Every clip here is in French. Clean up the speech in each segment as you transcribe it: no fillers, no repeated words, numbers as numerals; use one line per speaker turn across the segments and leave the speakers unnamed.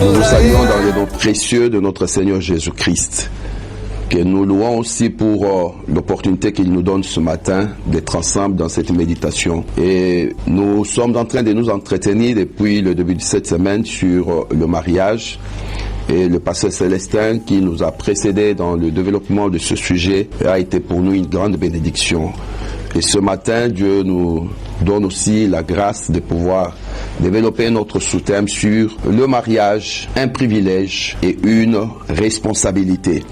Nous vous saluons dans le nom précieux de notre Seigneur Jésus-Christ, que nous louons aussi pour l'opportunité qu'il nous donne ce matin d'être ensemble dans cette méditation. Et nous sommes en train de nous entretenir depuis le début de cette semaine sur le mariage. Et le pasteur Célestin qui nous a précédés dans le développement de ce sujet a été pour nous une grande bénédiction. Et ce matin, Dieu nous donne aussi la grâce de pouvoir développer notre sous-thème sur le mariage, un privilège et une responsabilité.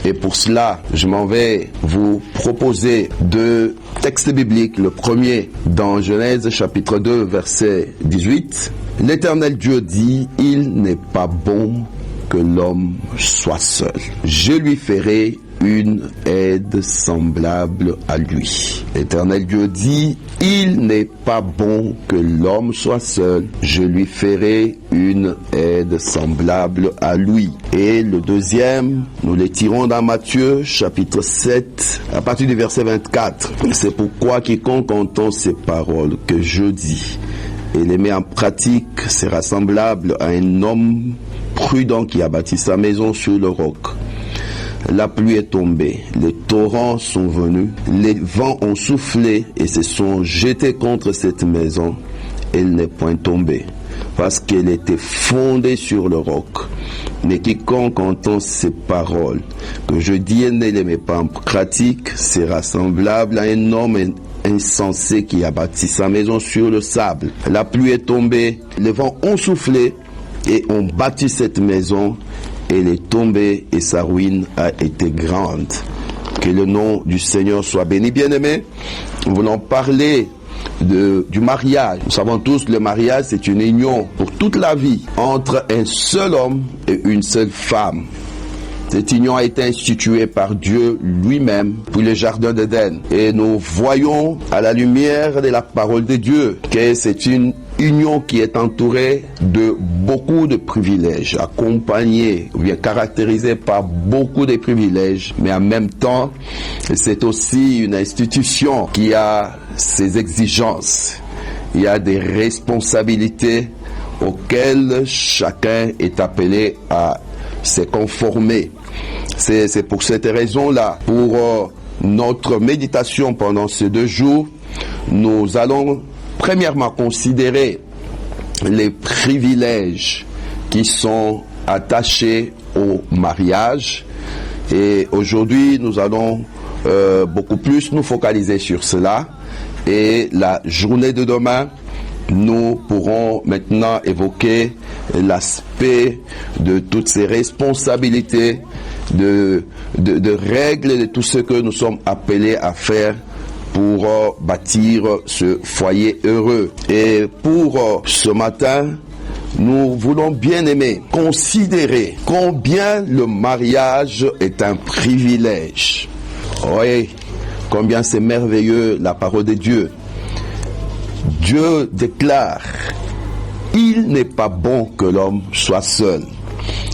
Et pour cela, je m'en vais vous proposer deux textes bibliques. Le premier, dans Genèse chapitre 2, verset 18. L'Éternel Dieu dit, « Il n'est pas bon que l'homme soit seul. Je lui ferai une aide semblable à lui. » L'Éternel Dieu dit, « Il n'est pas bon que l'homme soit seul. Je lui ferai une aide semblable à lui. » Et le deuxième, nous les tirons dans Matthieu, chapitre 7, à partir du verset 24. « C'est pourquoi quiconque entend ces paroles que je dis et les met en pratique sera semblable à un homme prudent qui a bâti sa maison sur le roc. La pluie est tombée, les torrents sont venus, les vents ont soufflé et se sont jetés contre cette maison. Elle n'est point tombée, parce qu'elle était fondée sur le roc. Mais quiconque entend ces paroles que je dis et ne les met pas en pratique sera semblable à un homme insensé qui a bâti sa maison sur le sable. La pluie est tombée, les vents ont soufflé et ont bâti cette maison. Elle est tombée et sa ruine a été grande. Que le nom du Seigneur soit béni. Bien-aimés, nous voulons parler du mariage. Nous savons tous que le mariage, c'est une union pour toute la vie entre un seul homme et une seule femme. Cette union a été instituée par Dieu lui-même pour le jardin d'Éden. Et nous voyons à la lumière de la parole de Dieu que c'est une union qui est entourée de beaucoup de privilèges, accompagnée ou bien caractérisée par beaucoup de privilèges, mais en même temps, c'est aussi une institution qui a ses exigences. Il y a des responsabilités auxquelles chacun est appelé à se conformer. C'est pour cette raison-là, pour notre méditation pendant ces 2 jours, nous allons premièrement considérer les privilèges qui sont attachés au mariage. Et aujourd'hui, nous allons beaucoup plus nous focaliser sur cela. Et la journée de demain, nous pourrons maintenant évoquer l'aspect de toutes ces responsabilités, de règles, de tout ce que nous sommes appelés à faire pour bâtir ce foyer heureux. Et pour ce matin, nous voulons bien aimer considérer combien le mariage est un privilège. Oui, combien c'est merveilleux la parole de Dieu. Dieu déclare, il n'est pas bon que l'homme soit seul.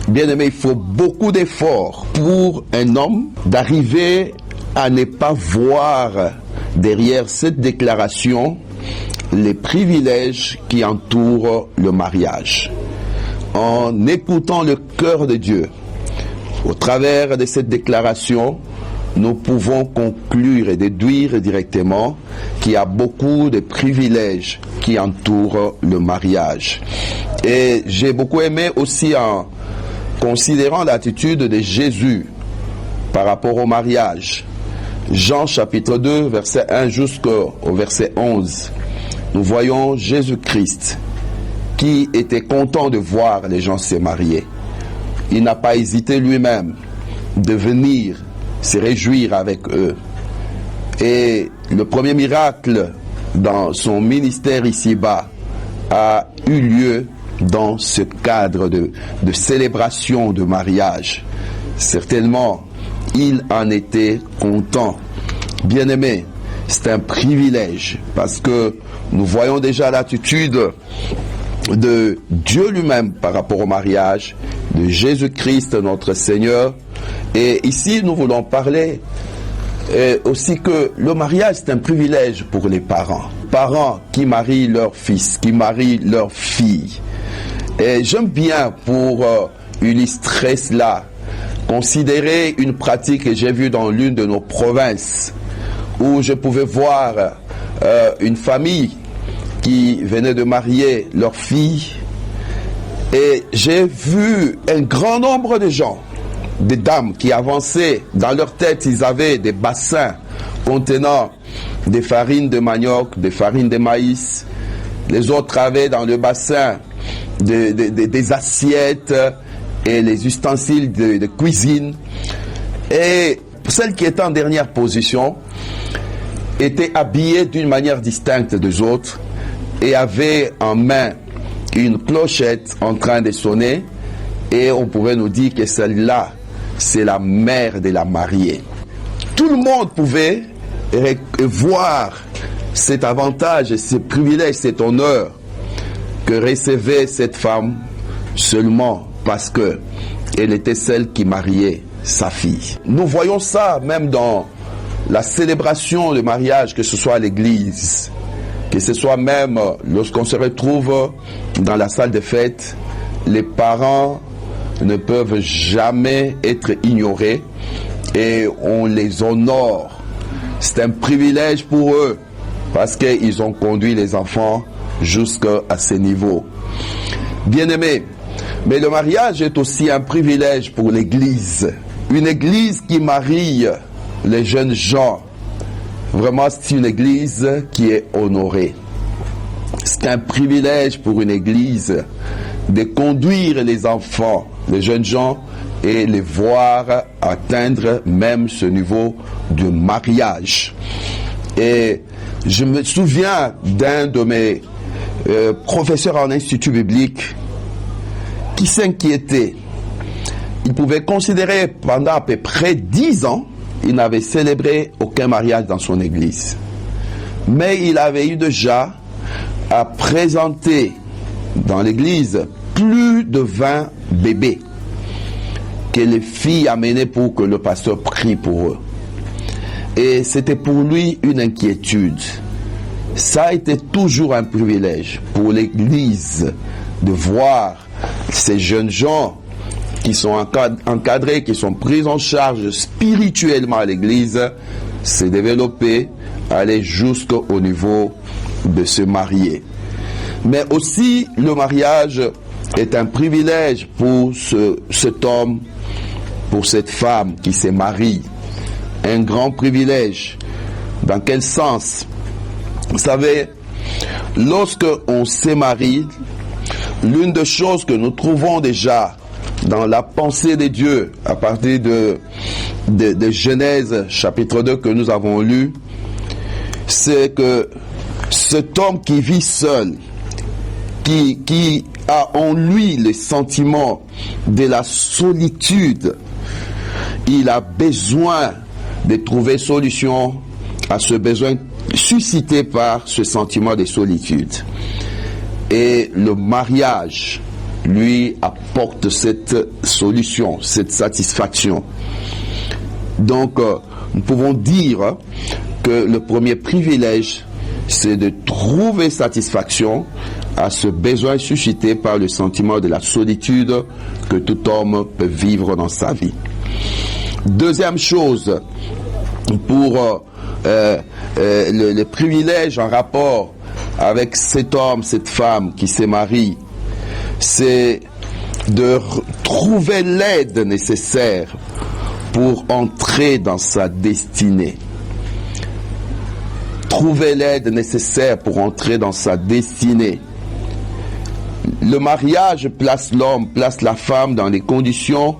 Bien aimé, il faut beaucoup d'efforts pour un homme d'arriver à ne pas voir derrière cette déclaration les privilèges qui entourent le mariage. En écoutant le cœur de Dieu, au travers de cette déclaration, nous pouvons conclure et déduire directement qu'il y a beaucoup de privilèges qui entourent le mariage. Et j'ai beaucoup aimé aussi en considérant l'attitude de Jésus par rapport au mariage. Jean chapitre 2, verset 1 jusqu'au verset 11. Nous voyons Jésus-Christ qui était content de voir les gens se marier. Il n'a pas hésité lui-même de venir se réjouir avec eux. Et le premier miracle dans son ministère ici-bas a eu lieu dans ce cadre de célébration de mariage. Certainement, il en était content. Bien-aimé, c'est un privilège parce que nous voyons déjà l'attitude de Dieu lui-même par rapport au mariage, de Jésus-Christ notre Seigneur. Et ici, nous voulons parler aussi que le mariage, c'est un privilège pour les parents. Parents qui marient leur fils, qui marient leur fille. Et j'aime bien, pour illustrer cela, considérer une pratique que j'ai vue dans l'une de nos provinces, où je pouvais voir une famille qui venait de marier leur fille, et j'ai vu un grand nombre de gens, des dames qui avançaient. Dans leur tête, ils avaient des bassins contenant des farines de manioc, des farines de maïs. Les autres avaient dans le bassin des assiettes et les ustensiles de cuisine. Et celle qui était en dernière position était habillée d'une manière distincte des autres et avait en main une clochette en train de sonner, et on pouvait nous dire que celle-là, c'est la mère de la mariée. Tout le monde pouvait voir cet avantage, ce privilège, cet honneur que recevait cette femme seulement parce que elle était celle qui mariait sa fille. Nous voyons ça même dans la célébration de mariage, que ce soit à l'église, que ce soit même lorsqu'on se retrouve dans la salle de fête. Les parents ne peuvent jamais être ignorés et on les honore. C'est un privilège pour eux parce qu'ils ont conduit les enfants jusqu'à ce niveau. Bien-aimés, mais le mariage est aussi un privilège pour l'Église. Une Église qui marie les jeunes gens. Vraiment, c'est une Église qui est honorée. C'est un privilège pour une Église de conduire les enfants, les jeunes gens, et les voir atteindre même ce niveau de mariage. Et je me souviens d'un de mes professeurs en institut biblique qui s'inquiétait. Il pouvait considérer pendant à peu près 10 ans, il n'avait célébré aucun mariage dans son église. Mais il avait eu déjà à présenter dans l'église plus de 20 bébés que les filles amenaient pour que le pasteur prie pour eux. Et c'était pour lui une inquiétude. Ça a été toujours un privilège pour l'église de voir ces jeunes gens qui sont encadrés, qui sont pris en charge spirituellement à l'église, se développer, aller jusqu'au niveau de se marier. Mais aussi, le mariage est un privilège pour cet homme, pour cette femme qui se marie. Un grand privilège. Dans quel sens? Vous savez, lorsque on se marie, l'une des choses que nous trouvons déjà dans la pensée de Dieu, à partir de Genèse chapitre 2 que nous avons lu, c'est que cet homme qui vit seul, qui a en lui le sentiment de la solitude, il a besoin de trouver solution à ce besoin suscité par ce sentiment de solitude. Et le mariage lui apporte cette solution, cette satisfaction. Donc, nous pouvons dire que le premier privilège, c'est de trouver satisfaction à ce besoin suscité par le sentiment de la solitude que tout homme peut vivre dans sa vie. Deuxième chose, pour le privilège en rapport avec cet homme, cette femme qui se marie, c'est de trouver l'aide nécessaire pour entrer dans sa destinée. Trouver l'aide nécessaire pour entrer dans sa destinée. Le mariage place l'homme, place la femme dans les conditions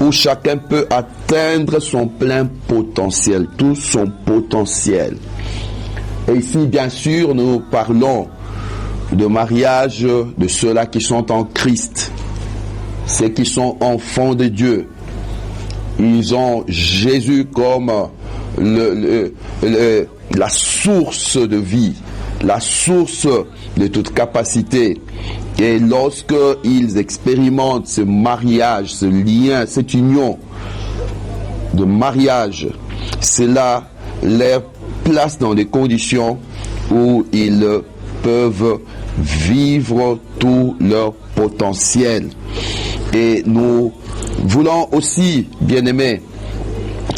où chacun peut atteindre son plein potentiel, tout son potentiel. Et ici, bien sûr, nous parlons de mariage de ceux-là qui sont en Christ, ceux qui sont enfants de Dieu. Ils ont Jésus comme la source de vie, la source de toute capacité. Et lorsqu'ils expérimentent ce mariage, ce lien, cette union de mariage, cela les place dans des conditions où ils peuvent vivre tout leur potentiel. Et nous voulons aussi, bien-aimés,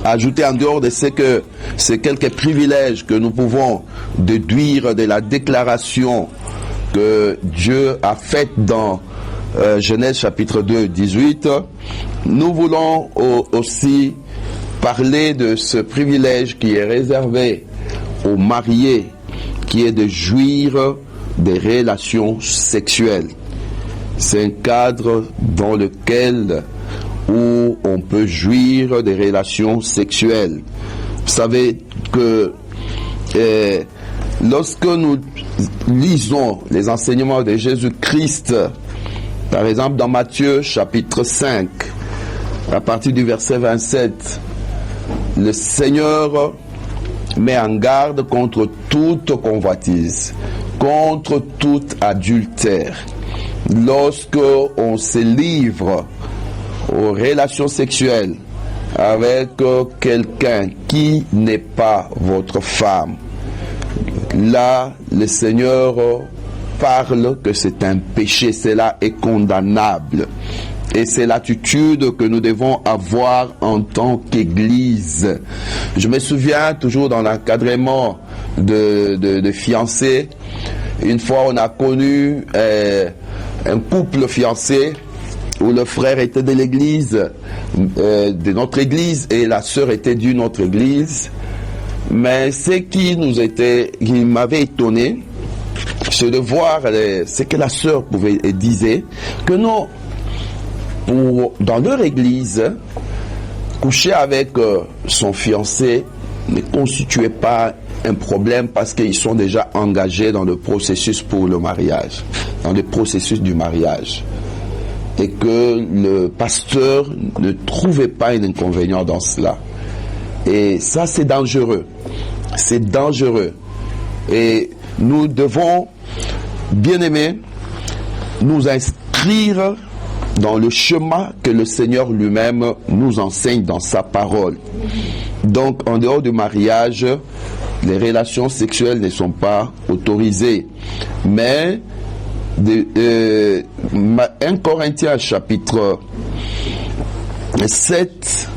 ajouter en dehors de ces quelques privilèges que nous pouvons déduire de la déclaration que Dieu a faite dans Genèse chapitre 2, 18, nous voulons aussi parler de ce privilège qui est réservé aux mariés, qui est de jouir des relations sexuelles. C'est un cadre dans lequel où on peut jouir des relations sexuelles. Vous savez que lorsque nous lisons les enseignements de Jésus-Christ, par exemple dans Matthieu chapitre 5, à partir du verset 27, le Seigneur met en garde contre toute convoitise, contre tout adultère. Lorsque on se livre aux relations sexuelles avec quelqu'un qui n'est pas votre femme, là, le Seigneur parle que c'est un péché, cela est condamnable. Et c'est l'attitude que nous devons avoir en tant qu'Église. Je me souviens toujours dans l'encadrement de fiancés, une fois on a connu un couple fiancé où le frère était de l'église, de notre église, et la sœur était d'une autre église. Mais ce qui m'avait étonné, c'est de voir ce que la sœur disait, que non, dans leur église, coucher avec son fiancé ne constituait pas un problème parce qu'ils sont déjà engagés dans le processus pour le mariage, dans le processus du mariage. Et que le pasteur ne trouvait pas un inconvénient dans cela. Et ça, c'est dangereux. C'est dangereux. Et nous devons, bien aimés, nous inscrire dans le chemin que le Seigneur lui-même nous enseigne dans sa parole. Donc, en dehors du mariage, les relations sexuelles ne sont pas autorisées. Mais 1 Corinthiens chapitre 7,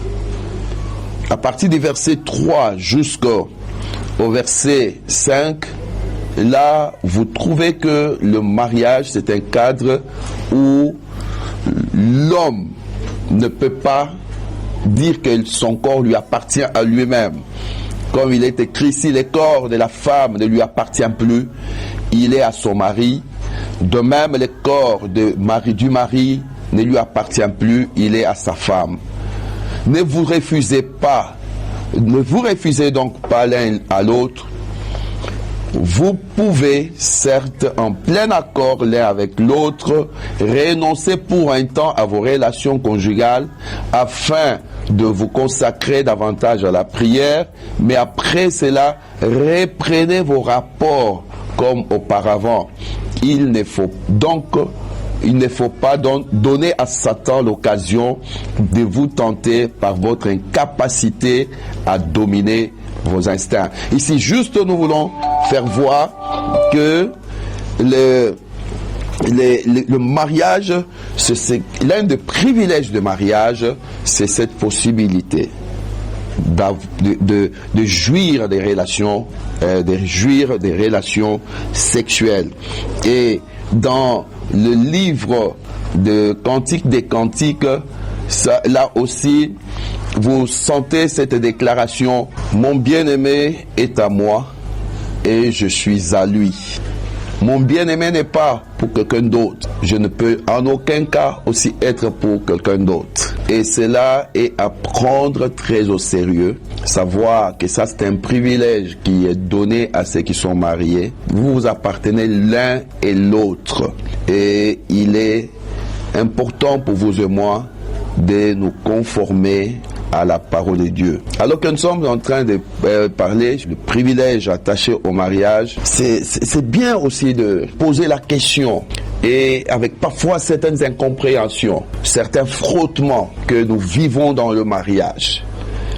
à partir du verset 3 jusqu'au verset 5, là, vous trouvez que le mariage, c'est un cadre où l'homme ne peut pas dire que son corps lui appartient à lui-même. Comme il est écrit, si le corps de la femme ne lui appartient plus, il est à son mari. De même, le corps du mari ne lui appartient plus, il est à sa femme. Ne vous refusez donc pas l'un à l'autre. Vous pouvez, certes, en plein accord l'un avec l'autre, renoncer pour un temps à vos relations conjugales afin de vous consacrer davantage à la prière, mais après cela, reprenez vos rapports comme auparavant. Il ne faut pas donner à Satan l'occasion de vous tenter par votre incapacité à dominer vos instincts. Ici, juste nous voulons faire voir que le mariage, c'est l'un des privilèges du mariage, c'est cette possibilité de jouir des relations, sexuelles. Et dans le livre de Cantique des Cantiques, là aussi, vous sentez cette déclaration: mon bien-aimé est à moi et je suis à lui. Mon bien-aimé n'est pas pour quelqu'un d'autre. Je ne peux en aucun cas aussi être pour quelqu'un d'autre. Et cela est à prendre très au sérieux. Savoir que ça, c'est un privilège qui est donné à ceux qui sont mariés. Vous vous appartenez l'un et l'autre. Et il est important pour vous et moi de nous conformer à la parole de Dieu. Alors que nous sommes en train de parler du privilège attaché au mariage, c'est bien aussi de poser la question, et avec parfois certaines incompréhensions, certains frottements que nous vivons dans le mariage.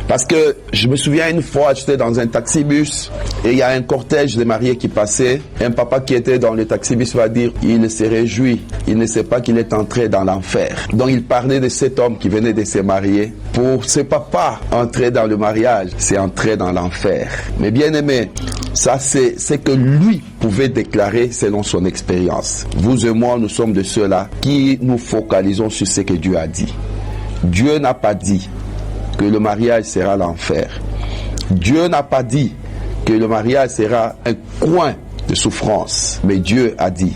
Parce que je me souviens une fois, j'étais dans un taxibus et il y a un cortège de mariés qui passait. Un papa qui était dans le taxibus va dire, il se réjouit, il ne sait pas qu'il est entré dans l'enfer. Donc il parlait de cet homme qui venait de se marier. Pour ce papa, entrer dans le mariage, c'est entrer dans l'enfer. Mais bien aimé, ça c'est ce que lui pouvait déclarer selon son expérience. Vous et moi, nous sommes de ceux-là qui nous focalisons sur ce que Dieu a dit. Dieu n'a pas dit que le mariage sera l'enfer. Dieu n'a pas dit que le mariage sera un coin de souffrance. Mais Dieu a dit,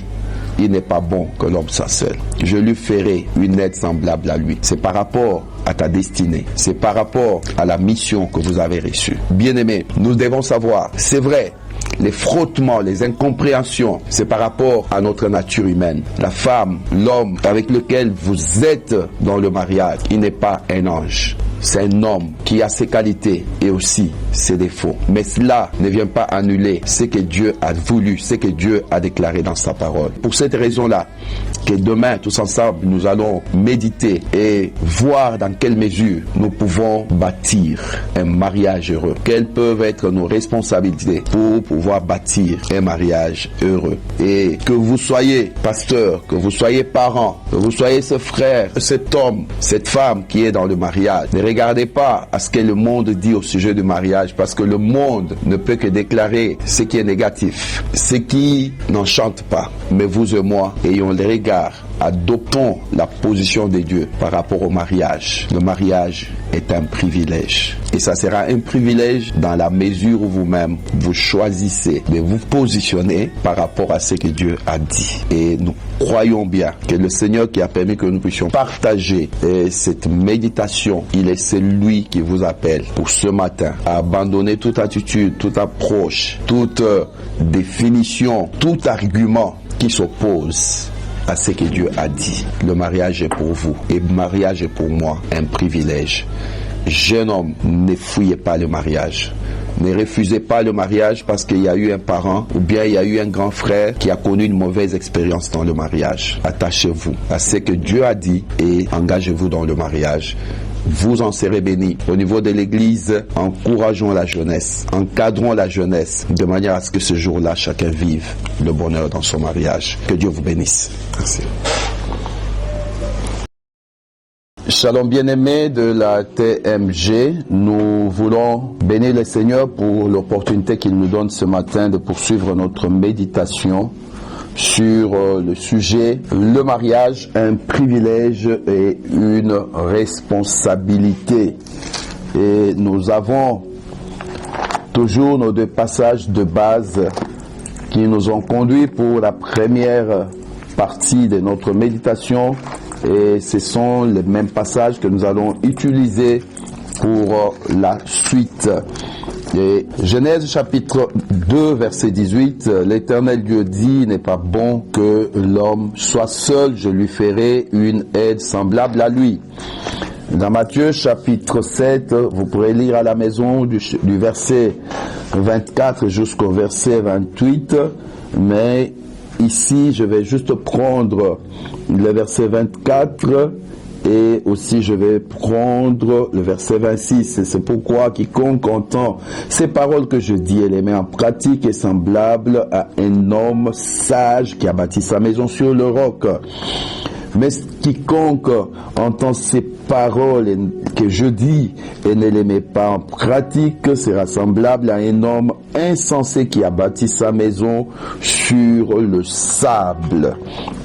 il n'est pas bon que l'homme soit seul. Je lui ferai une aide semblable à lui. C'est par rapport à ta destinée. C'est par rapport à la mission que vous avez reçue. Bien-aimés, nous devons savoir, c'est vrai, les frottements, les incompréhensions, c'est par rapport à notre nature humaine. La femme, l'homme avec lequel vous êtes dans le mariage, il n'est pas un ange. C'est un homme qui a ses qualités et aussi ses défauts. Mais cela ne vient pas annuler ce que Dieu a voulu, ce que Dieu a déclaré dans sa parole. Pour cette raison-là, que demain, tous ensemble, nous allons méditer et voir dans quelle mesure nous pouvons bâtir un mariage heureux. Quelles peuvent être nos responsabilités pour pouvoir bâtir un mariage heureux. Et que vous soyez pasteur, que vous soyez parent, que vous soyez ce frère, cet homme, cette femme qui est dans le mariage, ne regardez pas à ce que le monde dit au sujet du mariage, parce que le monde ne peut que déclarer ce qui est négatif, ce qui n'enchante pas. Mais vous et moi, ayons le regard, adoptons la position de Dieu par rapport au mariage. Le mariage est un privilège. Et ça sera un privilège dans la mesure où vous-même, vous choisissez de vous positionner par rapport à ce que Dieu a dit. Et nous croyons bien que le Seigneur qui a permis que nous puissions partager cette méditation, il est celui qui vous appelle pour ce matin à abandonner toute attitude, toute approche, toute définition, tout argument qui s'oppose à ce que Dieu a dit. Le mariage est pour vous et le mariage est pour moi un privilège. Jeune homme, ne fouillez pas le mariage. Ne refusez pas le mariage parce qu'il y a eu un parent ou bien il y a eu un grand frère qui a connu une mauvaise expérience dans le mariage. Attachez-vous à ce que Dieu a dit et engagez-vous dans le mariage. Vous en serez bénis. Au niveau de l'Église, encourageons la jeunesse, encadrons la jeunesse, de manière à ce que ce jour-là, chacun vive le bonheur dans son mariage. Que Dieu vous bénisse. Merci. Shalom bien-aimés de la TMG, nous voulons bénir le Seigneur pour l'opportunité qu'il nous donne ce matin de poursuivre notre méditation sur le sujet, le mariage, un privilège et une responsabilité. Et nous avons toujours nos deux passages de base qui nous ont conduits pour la première partie de notre méditation. Et ce sont les mêmes passages que nous allons utiliser pour la suite. Et Genèse chapitre 2 verset 18, l'Éternel Dieu dit, n'est pas bon que l'homme soit seul, je lui ferai une aide semblable à lui. Dans Matthieu chapitre 7, vous pourrez lire à la maison du verset 24 jusqu'au verset 28, mais ici je vais juste prendre le verset 24 et aussi je vais prendre le verset 26. C'est pourquoi quiconque entend ces paroles que je dis et les met en pratique est semblable à un homme sage qui a bâti sa maison sur le roc. Mais quiconque entend ces paroles que je dis et ne les met pas en pratique sera semblable à un homme insensé qui a bâti sa maison sur le sable.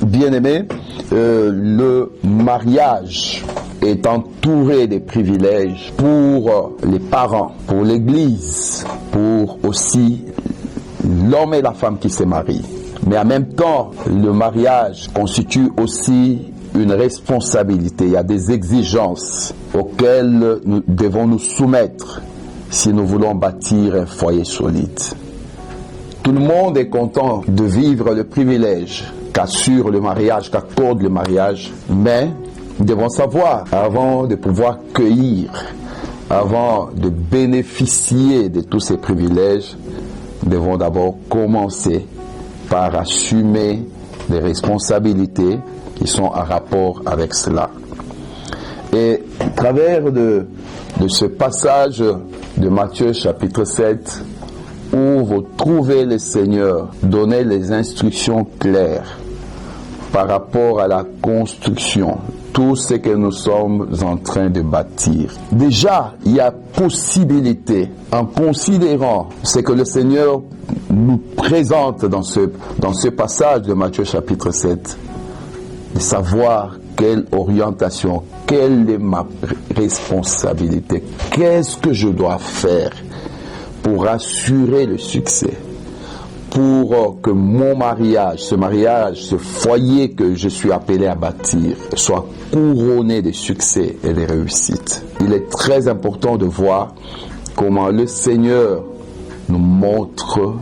Bien-aimé, le mariage est entouré des privilèges pour les parents, pour l'Église, pour aussi l'homme et la femme qui se marient. Mais en même temps, le mariage constitue aussi une responsabilité. Il y a des exigences auxquelles nous devons nous soumettre si nous voulons bâtir un foyer solide. Tout le monde est content de vivre le privilège qu'assure le mariage, qu'accorde le mariage, mais nous devons savoir, avant de pouvoir cueillir, avant de bénéficier de tous ces privilèges, nous devons d'abord commencer par assumer des responsabilités qui sont en rapport avec cela. Et à travers de de ce passage de Matthieu chapitre 7 où vous trouvez le Seigneur donner les instructions claires par rapport à la construction, tout ce que nous sommes en train de bâtir. Déjà, il y a possibilité, en considérant ce que le Seigneur nous présente dans ce passage de Matthieu chapitre 7, de savoir quelle orientation, quelle est ma responsabilité, qu'est-ce que je dois faire pour assurer le succès, pour que mon mariage, ce foyer que je suis appelé à bâtir, soit couronné de succès et de réussite. Il est très important de voir comment le Seigneur nous montre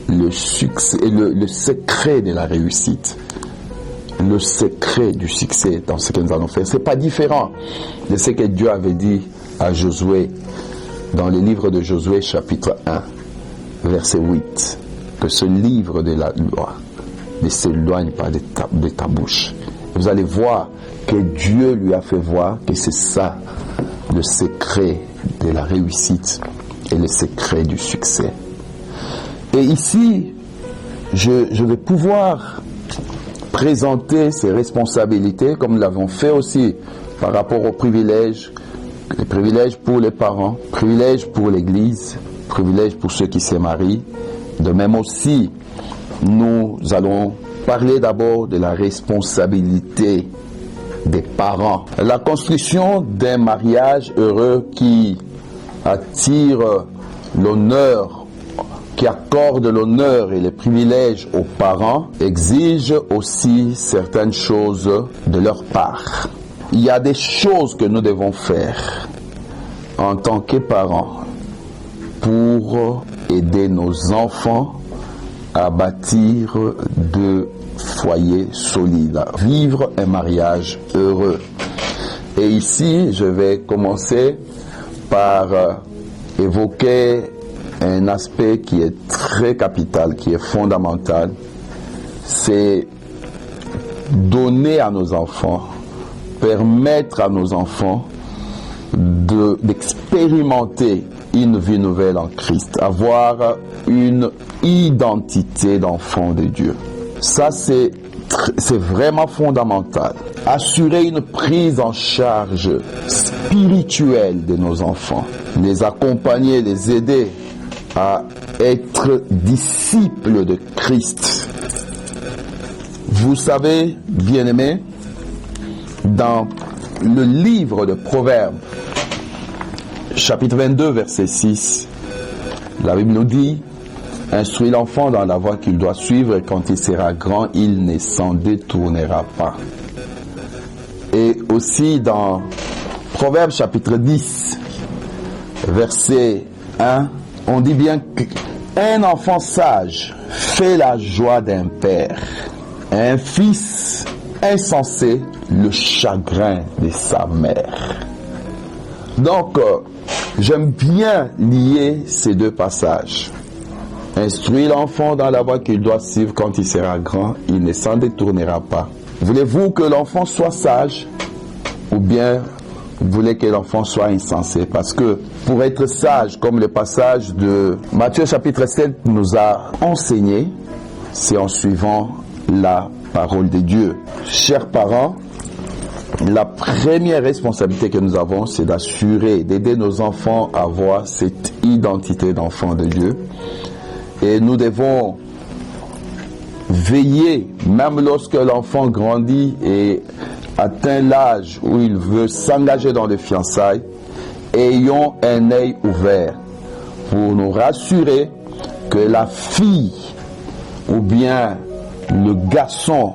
le succès, le secret de la réussite, le secret du succès dans ce que nous allons faire. Ce n'est pas différent de ce que Dieu avait dit à Josué dans le livre de Josué chapitre 1, verset 8, que ce livre de la loi ne s'éloigne pas de ta bouche. Vous allez voir que Dieu lui a fait voir que c'est ça le secret de la réussite et le secret du succès. Et ici, je vais pouvoir présenter ces responsabilités comme nous l'avons fait aussi par rapport aux privilèges, les privilèges pour les parents, privilèges pour l'Église, privilèges pour ceux qui se marient. De même aussi, nous allons parler d'abord de la responsabilité des parents. La construction d'un mariage heureux qui attire l'honneur, qui accorde l'honneur et les privilèges aux parents, exige aussi certaines choses de leur part. Il y a des choses que nous devons faire en tant que parents pour aider nos enfants à bâtir de foyers solides, à vivre un mariage heureux. Et ici, je vais commencer par évoquer un aspect qui est très capital, qui est fondamental, c'est donner à nos enfants, permettre à nos enfants d'expérimenter une vie nouvelle en Christ, avoir une identité d'enfant de Dieu. Ça, c'est vraiment fondamental. Assurer une prise en charge spirituelle de nos enfants, les accompagner, les aider à être disciples de Christ. Vous savez, bien-aimés, dans le livre de Proverbes, chapitre 22, verset 6, la Bible nous dit: instruis l'enfant dans la voie qu'il doit suivre, et quand il sera grand, il ne s'en détournera pas. Et aussi dans Proverbes chapitre 10, verset 1, on dit bien qu'un enfant sage fait la joie d'un père, un fils insensé le chagrin de sa mère. Donc, j'aime bien lier ces deux passages. Instruis l'enfant dans la voie qu'il doit suivre, quand il sera grand, il ne s'en détournera pas. Voulez-vous que l'enfant soit sage, ou bien vous voulez que l'enfant soit insensé? Parce que pour être sage, comme le passage de Matthieu chapitre 7 nous a enseigné, c'est en suivant la parole de Dieu. Chers parents, la première responsabilité que nous avons, c'est d'assurer, d'aider nos enfants à avoir cette identité d'enfant de Dieu. Et nous devons veiller, même lorsque l'enfant grandit et atteint l'âge où il veut s'engager dans les fiançailles, ayons un œil ouvert pour nous rassurer que la fille ou bien le garçon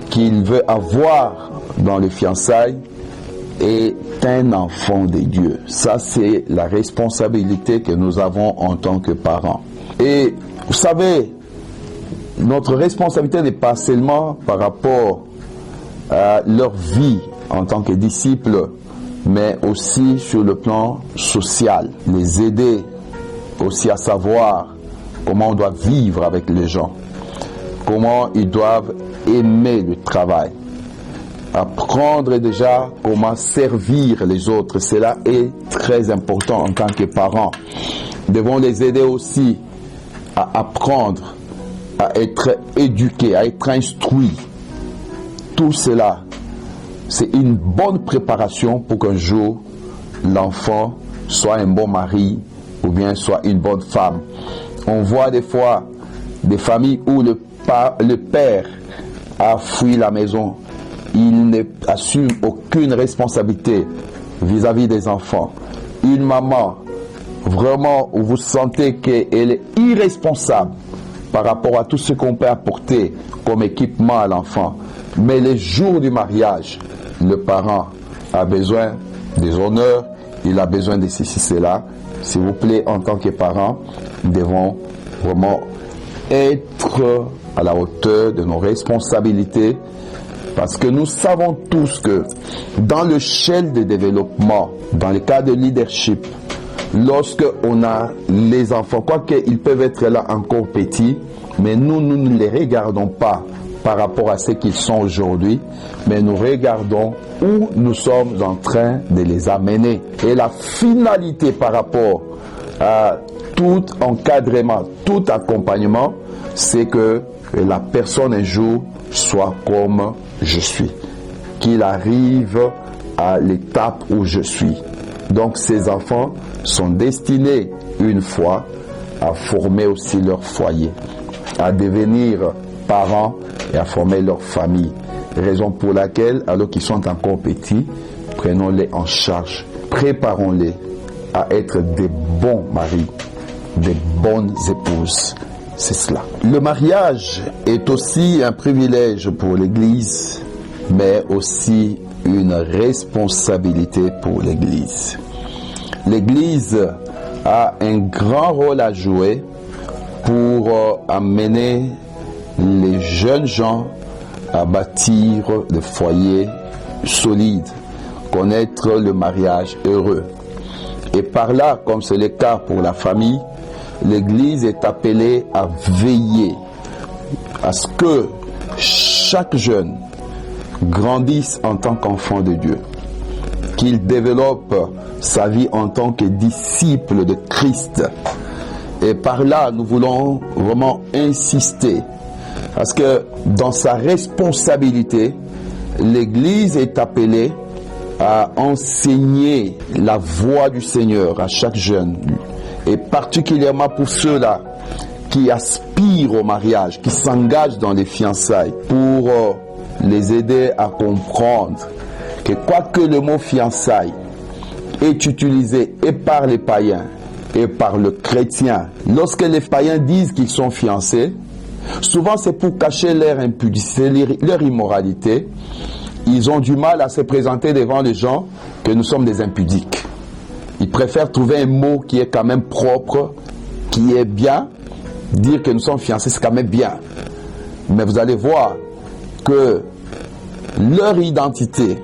qu'il veut avoir dans les fiançailles est un enfant de Dieu. Ça, c'est la responsabilité que nous avons en tant que parents. Et vous savez, notre responsabilité n'est pas seulement par rapport à leur vie en tant que disciples, mais aussi sur le plan social. Les aider aussi à savoir comment on doit vivre avec les gens, comment ils doivent aimer le travail, apprendre déjà comment servir les autres. Cela est très important en tant que parents. Nous devons les aider aussi à apprendre, à être éduqués, à être instruits. Tout cela, c'est une bonne préparation pour qu'un jour, l'enfant soit un bon mari ou bien soit une bonne femme. On voit des fois des familles où le père a fui la maison. Il n'assume aucune responsabilité vis-à-vis des enfants. Une maman, vraiment, où vous sentez qu'elle est irresponsable par rapport à tout ce qu'on peut apporter comme équipement à l'enfant. Mais les jours du mariage, le parent a besoin des honneurs, il a besoin de ceci, cela. S'il vous plaît, en tant que parents, nous devons vraiment être à la hauteur de nos responsabilités, parce que nous savons tous que dans l'échelle de développement, dans le cas de leadership, lorsque on a les enfants, quoique ils peuvent être là encore petits, mais nous ne les regardons pas par rapport à ce qu'ils sont aujourd'hui, mais nous regardons où nous sommes en train de les amener. Et la finalité par rapport à tout encadrement, tout accompagnement, c'est que la personne un jour soit comme je suis, qu'il arrive à l'étape où je suis. Donc ces enfants sont destinés une fois à former aussi leur foyer, à devenir parents et à former leur famille. Raison pour laquelle, alors qu'ils sont encore petits, prenons-les en charge, préparons-les à être des bons maris, des bonnes épouses. C'est cela. Le mariage est aussi un privilège pour l'Église, mais aussi une responsabilité pour l'Église. L'Église a un grand rôle à jouer pour amener les jeunes gens à bâtir des foyers solides, connaître le mariage heureux. Et par là, comme c'est le cas pour la famille, l'Église est appelée à veiller à ce que chaque jeune grandisse en tant qu'enfant de Dieu, qu'il développe sa vie en tant que disciple de Christ. Et par là, nous voulons vraiment insister, parce que dans sa responsabilité, l'Église est appelée à enseigner la voie du Seigneur à chaque jeune, et particulièrement pour ceux-là qui aspirent au mariage, qui s'engagent dans les fiançailles, pour les aider à comprendre que quoique le mot fiançailles est utilisé et par les païens et par le chrétien, lorsque les païens disent qu'ils sont fiancés, souvent c'est pour cacher leur impudicité, leur immoralité. Ils ont du mal à se présenter devant les gens que nous sommes des impudiques. Ils préfèrent trouver un mot qui est quand même propre, qui est bien. Dire que nous sommes fiancés, c'est quand même bien. Mais vous allez voir que leur identité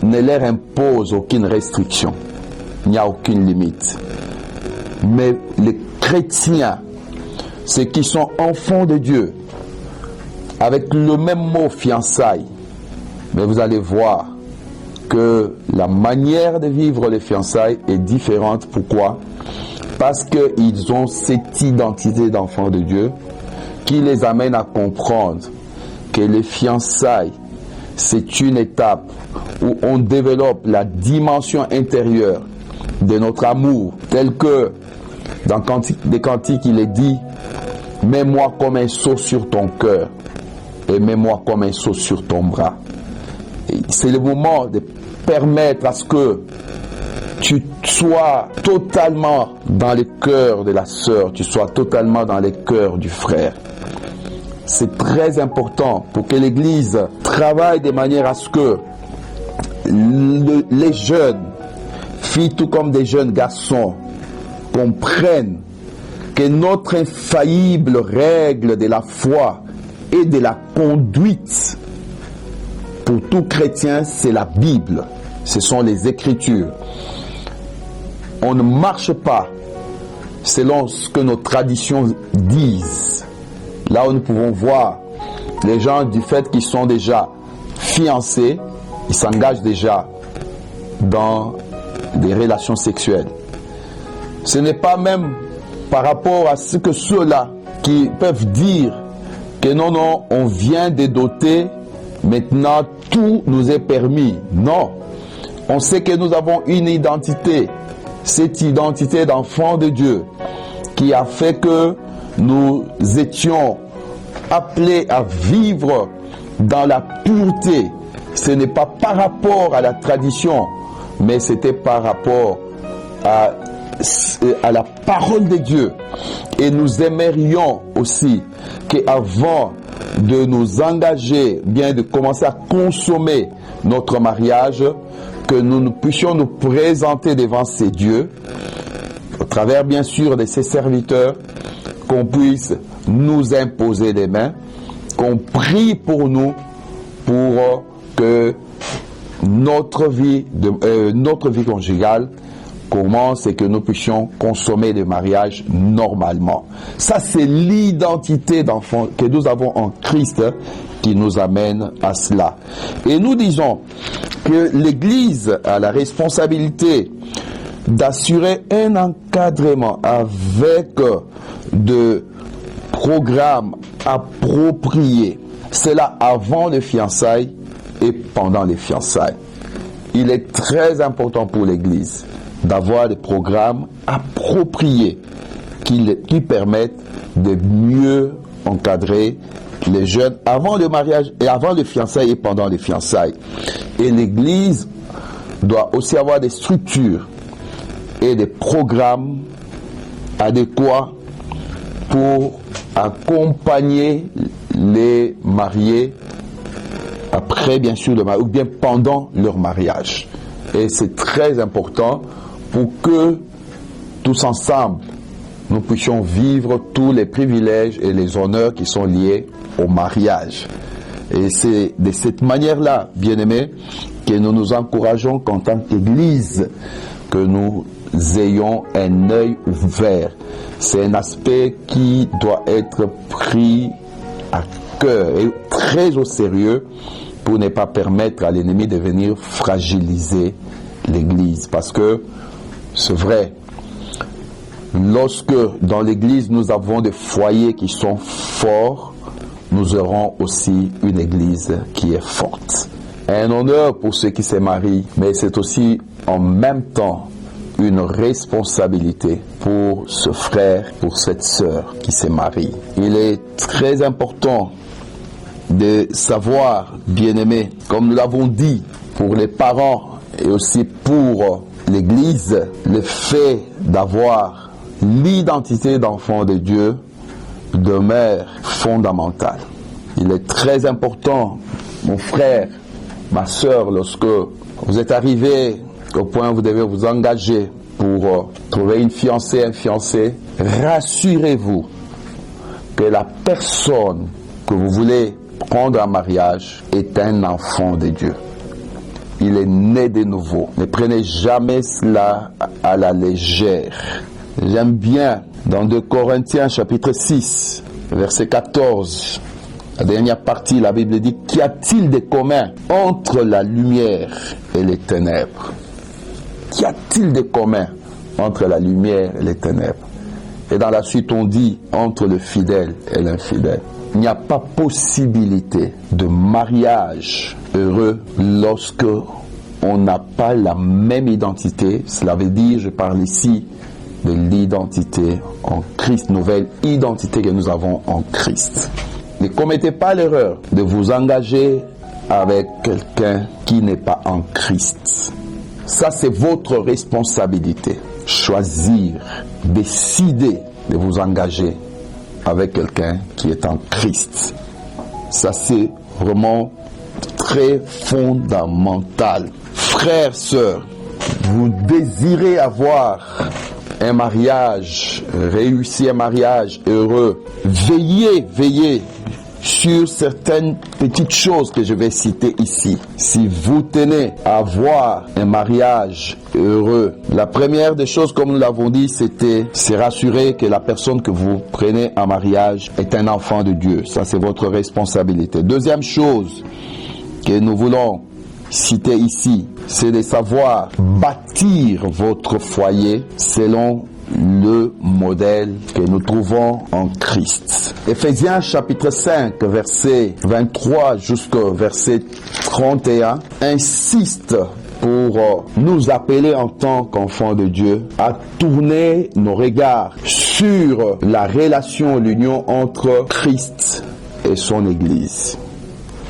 ne leur impose aucune restriction. Il n'y a aucune limite. Mais les chrétiens, ceux qui sont enfants de Dieu, avec le même mot fiançailles, mais vous allez voir que la manière de vivre les fiançailles est différente. Pourquoi? Parce qu'ils ont cette identité d'enfants de Dieu qui les amène à comprendre que les fiançailles, c'est une étape où on développe la dimension intérieure de notre amour, tel que dans Cantique des Cantiques, il est dit: mets-moi comme un sceau sur ton cœur et mets-moi comme un sceau sur ton bras. C'est le moment de permettre à ce que tu sois totalement dans le cœur de la sœur, tu sois totalement dans le cœur du frère. C'est très important pour que l'Église travaille de manière à ce que les jeunes filles, tout comme des jeunes garçons, comprennent que notre infaillible règle de la foi et de la conduite pour tout chrétien, c'est la Bible, ce sont les Écritures. On ne marche pas selon ce que nos traditions disent. Là où nous pouvons voir les gens du fait qu'ils sont déjà fiancés, ils s'engagent déjà dans des relations sexuelles. Ce n'est pas même par rapport à ce que ceux-là qui peuvent dire que non, on vient de doter, maintenant tout nous est permis. Non, on sait que nous avons une identité, cette identité d'enfant de Dieu qui a fait que nous étions appelés à vivre dans la pureté. Ce n'est pas par rapport à la tradition, mais c'était par rapport à la parole de Dieu. Et nous aimerions aussi qu'avant de nous engager, bien de commencer à consommer notre mariage, que nous puissions nous présenter devant ces dieux, au travers bien sûr de ces serviteurs, qu'on puisse nous imposer les mains, qu'on prie pour nous, pour que notre vie conjugale commence et que nous puissions consommer le mariage normalement. Ça, c'est l'identité d'enfant que nous avons en Christ qui nous amène à cela. Et nous disons que l'Église a la responsabilité d'assurer un encadrement avec de programmes appropriés. Cela avant les fiançailles et pendant les fiançailles. Il est très important pour l'Église d'avoir des programmes appropriés qui permettent de mieux encadrer les jeunes avant le mariage et avant les fiançailles et pendant les fiançailles. Et l'Église doit aussi avoir des structures et des programmes adéquats pour accompagner les mariés après bien sûr le mariage ou bien pendant leur mariage. Et c'est très important pour que tous ensemble nous puissions vivre tous les privilèges et les honneurs qui sont liés au mariage. Et c'est de cette manière-là, bien-aimés, que nous nous encourageons qu'en tant qu'Église, que nous ayons un œil ouvert. C'est un aspect qui doit être pris à cœur et très au sérieux pour ne pas permettre à l'ennemi de venir fragiliser l'Église. Parce que c'est vrai, lorsque dans l'Église nous avons des foyers qui sont forts, nous aurons aussi une Église qui est forte. Un honneur pour ceux qui se marient, mais c'est aussi en même temps une responsabilité pour ce frère, pour cette sœur qui se marie. Il est très important de savoir, bien-aimés, comme nous l'avons dit, pour les parents et aussi pour l'Église, le fait d'avoir l'identité d'enfant de Dieu demeure fondamental. Il est très important, mon frère, ma sœur, lorsque vous êtes arrivé au point où vous devez vous engager pour trouver une fiancée, un fiancé, rassurez-vous que la personne que vous voulez prendre en mariage est un enfant de Dieu. Il est né de nouveau. Ne prenez jamais cela à la légère. J'aime bien dans 2 Corinthiens chapitre 6, verset 14, la dernière partie, la Bible dit: qu'y a-t-il de commun entre la lumière et les ténèbres? Qu'y a-t-il de commun entre la lumière et les ténèbres? Et dans la suite, on dit entre le fidèle et l'infidèle. Il n'y a pas possibilité de mariage heureux lorsque on n'a pas la même identité. Cela veut dire, je parle ici de l'identité en Christ, nouvelle identité que nous avons en Christ. Ne commettez pas l'erreur de vous engager avec quelqu'un qui n'est pas en Christ. Ça, c'est votre responsabilité. Choisir, décider de vous engager avec quelqu'un qui est en Christ. Ça, c'est vraiment très fondamental. Frères, sœurs, vous désirez avoir un mariage réussi, un mariage heureux. Veillez sur certaines petites choses que je vais citer ici. Si vous tenez à avoir un mariage heureux, la première des choses, comme nous l'avons dit, c'est rassurer que la personne que vous prenez en mariage est un enfant de Dieu. Ça, c'est votre responsabilité. Deuxième chose, que nous voulons citer ici, c'est de savoir bâtir votre foyer selon le modèle que nous trouvons en Christ. Éphésiens chapitre 5, verset 23 jusqu'au verset 31 insiste pour nous appeler en tant qu'enfants de Dieu à tourner nos regards sur la relation, l'union entre Christ et son Église.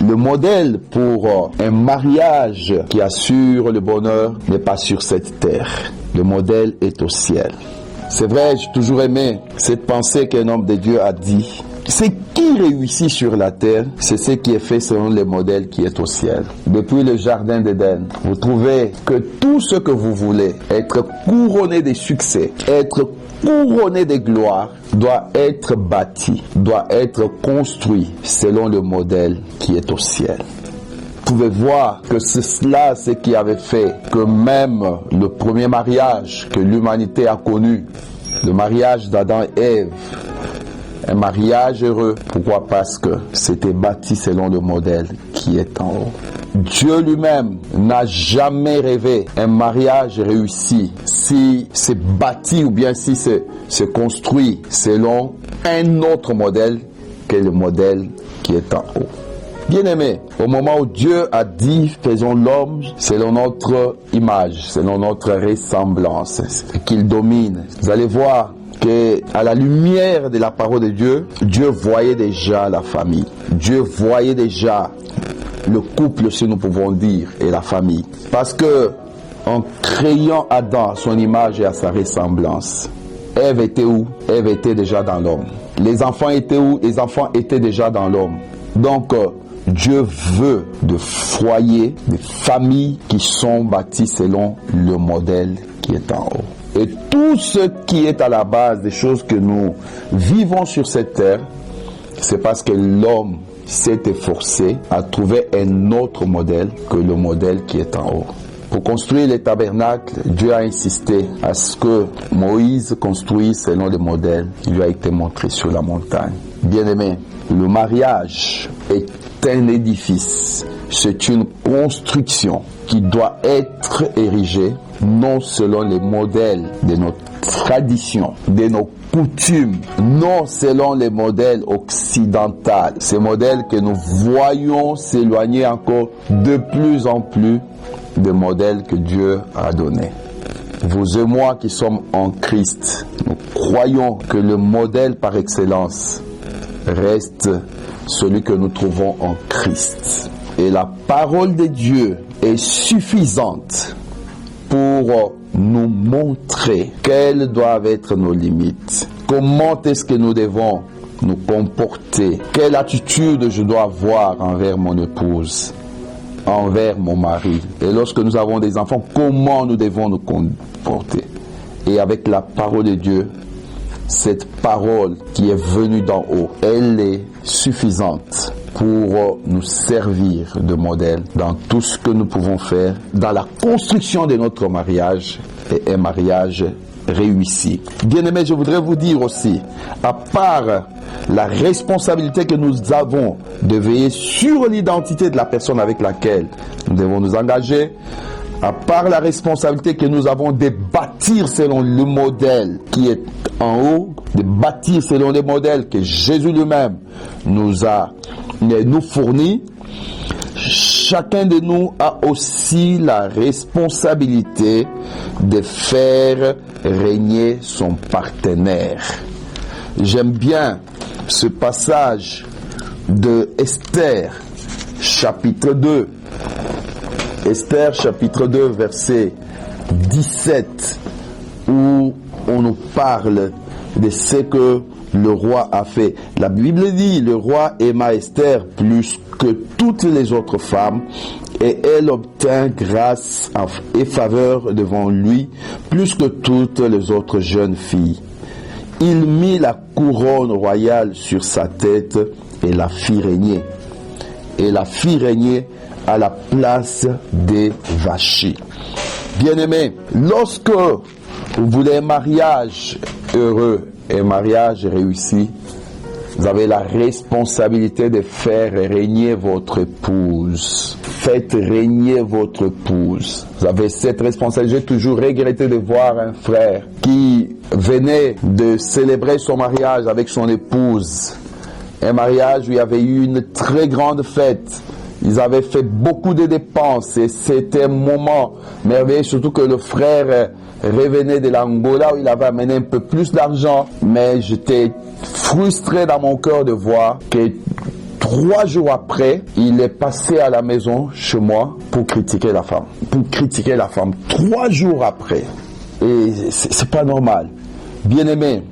Le modèle pour un mariage qui assure le bonheur n'est pas sur cette terre. Le modèle est au ciel. C'est vrai, j'ai toujours aimé cette pensée qu'un homme de Dieu a dit. Ce qui réussit sur la terre, c'est ce qui est fait selon le modèle qui est au ciel. Depuis le jardin d'Éden, vous trouvez que tout ce que vous voulez, être couronné de succès, être couronné de gloire, doit être bâti, doit être construit selon le modèle qui est au ciel. Vous pouvez voir que c'est cela ce qui avait fait que même le premier mariage que l'humanité a connu, le mariage d'Adam et Ève, un mariage heureux. Pourquoi? Parce que c'était bâti selon le modèle qui est en haut. Dieu lui-même n'a jamais rêvé un mariage réussi si c'est bâti ou bien si c'est construit selon un autre modèle que le modèle qui est en haut. Bien-aimé, au moment où Dieu a dit « faisons l'homme selon notre image, selon notre ressemblance », qu'il domine, vous allez voir que à la lumière de la parole de Dieu, Dieu voyait déjà la famille. Dieu voyait déjà le couple, si nous pouvons dire, et la famille. Parce que en créant Adam à son image et à sa ressemblance, Ève était où? Ève était déjà dans l'homme. Les enfants étaient où? Les enfants étaient déjà dans l'homme. Donc, Dieu veut de foyers, de familles qui sont bâties selon le modèle qui est en haut. Et tout ce qui est à la base des choses que nous vivons sur cette terre, c'est parce que l'homme s'est efforcé à trouver un autre modèle que le modèle qui est en haut. Pour construire les tabernacles, Dieu a insisté à ce que Moïse construise selon le modèle qui lui a été montré sur la montagne. Bien-aimé, le mariage est un édifice, c'est une construction qui doit être érigée non selon les modèles de nos traditions, de nos coutumes, non selon les modèles occidentaux, ces modèles que nous voyons s'éloigner encore de plus en plus des modèles que Dieu a donnés. Vous et moi qui sommes en Christ, nous croyons que le modèle par excellence reste celui que nous trouvons en Christ. Et la parole de Dieu est suffisante pour nous montrer quelles doivent être nos limites. Comment est-ce que nous devons nous comporter? Quelle attitude je dois avoir envers mon épouse, envers mon mari? Et lorsque nous avons des enfants, comment nous devons nous comporter? Et avec la parole de Dieu, cette parole qui est venue d'en haut, elle est suffisante pour nous servir de modèle dans tout ce que nous pouvons faire dans la construction de notre mariage et un mariage réussi. Bien-aimés, je voudrais vous dire aussi, à part la responsabilité que nous avons de veiller sur l'identité de la personne avec laquelle nous devons nous engager, à part la responsabilité que nous avons de bâtir selon le modèle qui est en haut, de bâtir selon le modèle que Jésus lui-même nous fournit, chacun de nous a aussi la responsabilité de faire régner son partenaire. J'aime bien ce passage de Esther, chapitre 2. Esther, chapitre 2, verset 17, où on nous parle de ce que le roi a fait. La Bible dit, le roi aima Esther plus que toutes les autres femmes, et elle obtint grâce et faveur devant lui, plus que toutes les autres jeunes filles. Il mit la couronne royale sur sa tête et la fit régner. Et la fit régner à la place des Vachis. Bien-aimés, lorsque vous voulez un mariage heureux, un mariage réussi, Vous avez la responsabilité de faire régner votre épouse. Faites régner votre épouse. Vous avez cette responsabilité. J'ai toujours regretté de voir un frère qui venait de célébrer son mariage avec son épouse. Un mariage où il y avait eu une très grande fête. Ils avaient fait beaucoup de dépenses et c'était un moment merveilleux, surtout que le frère revenait de l'Angola où il avait amené un peu plus d'argent. Mais j'étais frustré dans mon cœur de voir que 3 jours après, il est passé à la maison chez moi pour critiquer la femme. 3 jours après. Et c'est pas normal. Bien-aimés,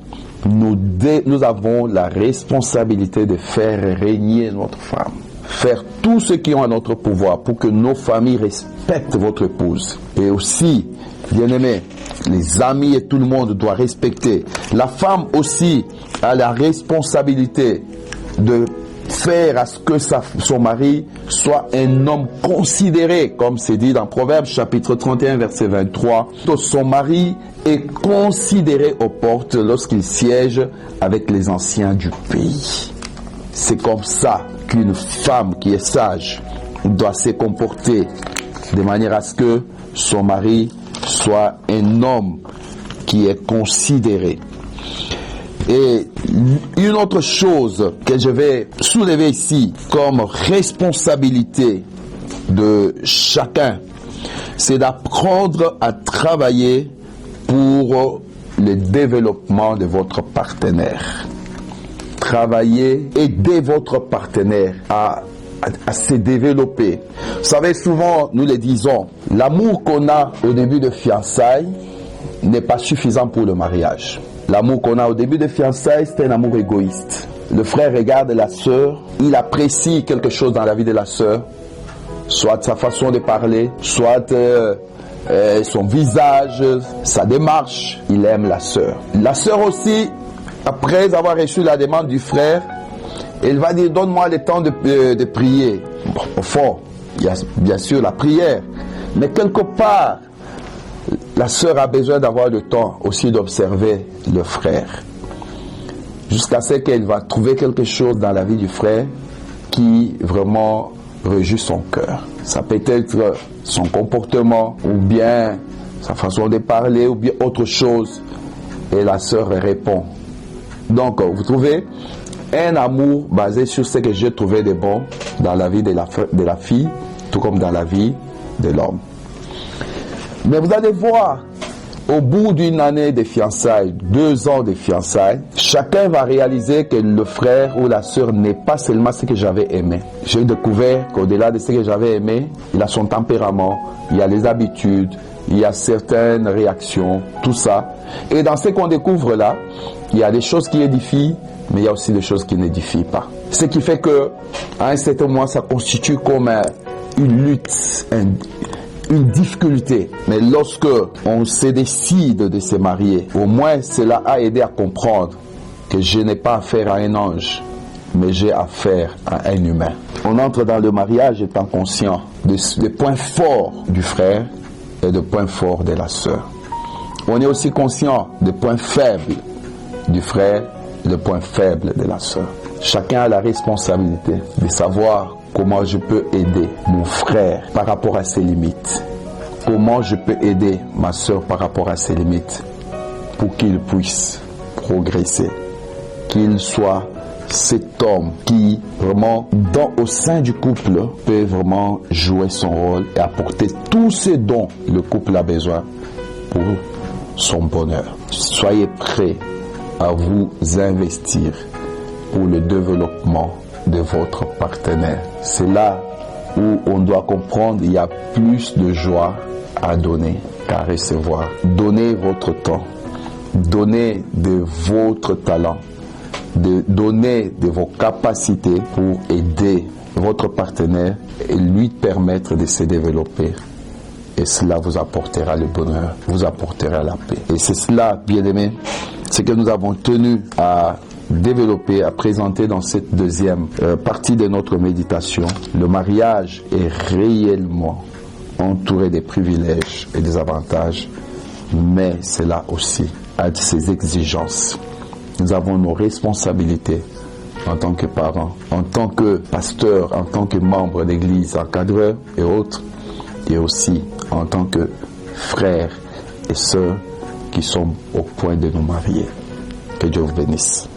nous avons la responsabilité de faire régner notre femme. Faire tout ce qui est en notre pouvoir pour que nos familles respectent votre épouse. Et aussi, bien-aimés, les amis et tout le monde doit respecter. La femme aussi a la responsabilité de faire à ce que son mari soit un homme considéré, comme c'est dit dans Proverbes chapitre 31 verset 23. Son mari est considéré aux portes lorsqu'il siège avec les anciens du pays. C'est comme ça qu'une femme qui est sage doit se comporter de manière à ce que son mari soit un homme qui est considéré. Et une autre chose que je vais soulever ici comme responsabilité de chacun, c'est d'apprendre à travailler pour le développement de votre partenaire. Travailler, aider votre partenaire à se développer. Vous savez, souvent, nous le disons, l'amour qu'on a au début de fiançailles n'est pas suffisant pour le mariage. L'amour qu'on a au début de fiançailles, c'est un amour égoïste. Le frère regarde la sœur, il apprécie quelque chose dans la vie de la sœur, soit sa façon de parler, soit son visage, sa démarche, il aime la sœur. La sœur aussi, après avoir reçu la demande du frère, elle va dire, donne-moi le temps de prier. Bon, au fond, il y a bien sûr la prière, mais quelque part, la sœur a besoin d'avoir le temps aussi d'observer le frère. Jusqu'à ce qu'elle va trouver quelque chose dans la vie du frère qui vraiment réjouit son cœur. Ça peut être son comportement, ou bien sa façon de parler, ou bien autre chose. Et la sœur répond. Donc, vous trouvez un amour basé sur ce que j'ai trouvé de bon dans la vie de la fille, tout comme dans la vie de l'homme. Mais vous allez voir, au bout d'une année de fiançailles, 2 ans de fiançailles, chacun va réaliser que le frère ou la sœur n'est pas seulement ce que j'avais aimé. J'ai découvert qu'au-delà de ce que j'avais aimé, il a son tempérament, il y a les habitudes, il y a certaines réactions, tout ça. Et dans ce qu'on découvre là, il y a des choses qui édifient, mais il y a aussi des choses qui n'édifient pas. Ce qui fait que, à un certain moment, ça constitue comme une lutte, une difficulté. Mais lorsque on se décide de se marier, au moins cela a aidé à comprendre que je n'ai pas affaire à un ange, mais j'ai affaire à un humain. On entre dans le mariage étant conscient des points forts du frère et des points forts de la sœur. On est aussi conscient des points faibles du frère et des points faibles de la sœur. Chacun a la responsabilité de savoir comment je peux aider mon frère par rapport à ses limites. Comment je peux aider ma soeur par rapport à ses limites pour qu'il puisse progresser. Qu'il soit cet homme qui vraiment, au sein du couple, peut vraiment jouer son rôle et apporter tous ce dont le couple a besoin pour son bonheur. Soyez prêts à vous investir pour le développement de votre partenaire. C'est là où on doit comprendre qu'il y a plus de joie à donner qu'à recevoir. Donnez votre temps, donnez de votre talent, donnez de vos capacités pour aider votre partenaire et lui permettre de se développer. Et cela vous apportera le bonheur, vous apportera la paix. Et c'est cela, bien-aimés, ce que nous avons tenu à développer, à présenter dans cette deuxième partie de notre méditation. Le mariage est réellement entouré des privilèges et des avantages, mais cela aussi a ses exigences. Nous avons nos responsabilités en tant que parents, en tant que pasteurs, en tant que membres d'église, encadreurs et autres, et aussi en tant que frères et sœurs qui sont au point de nous marier. Que Dieu vous bénisse.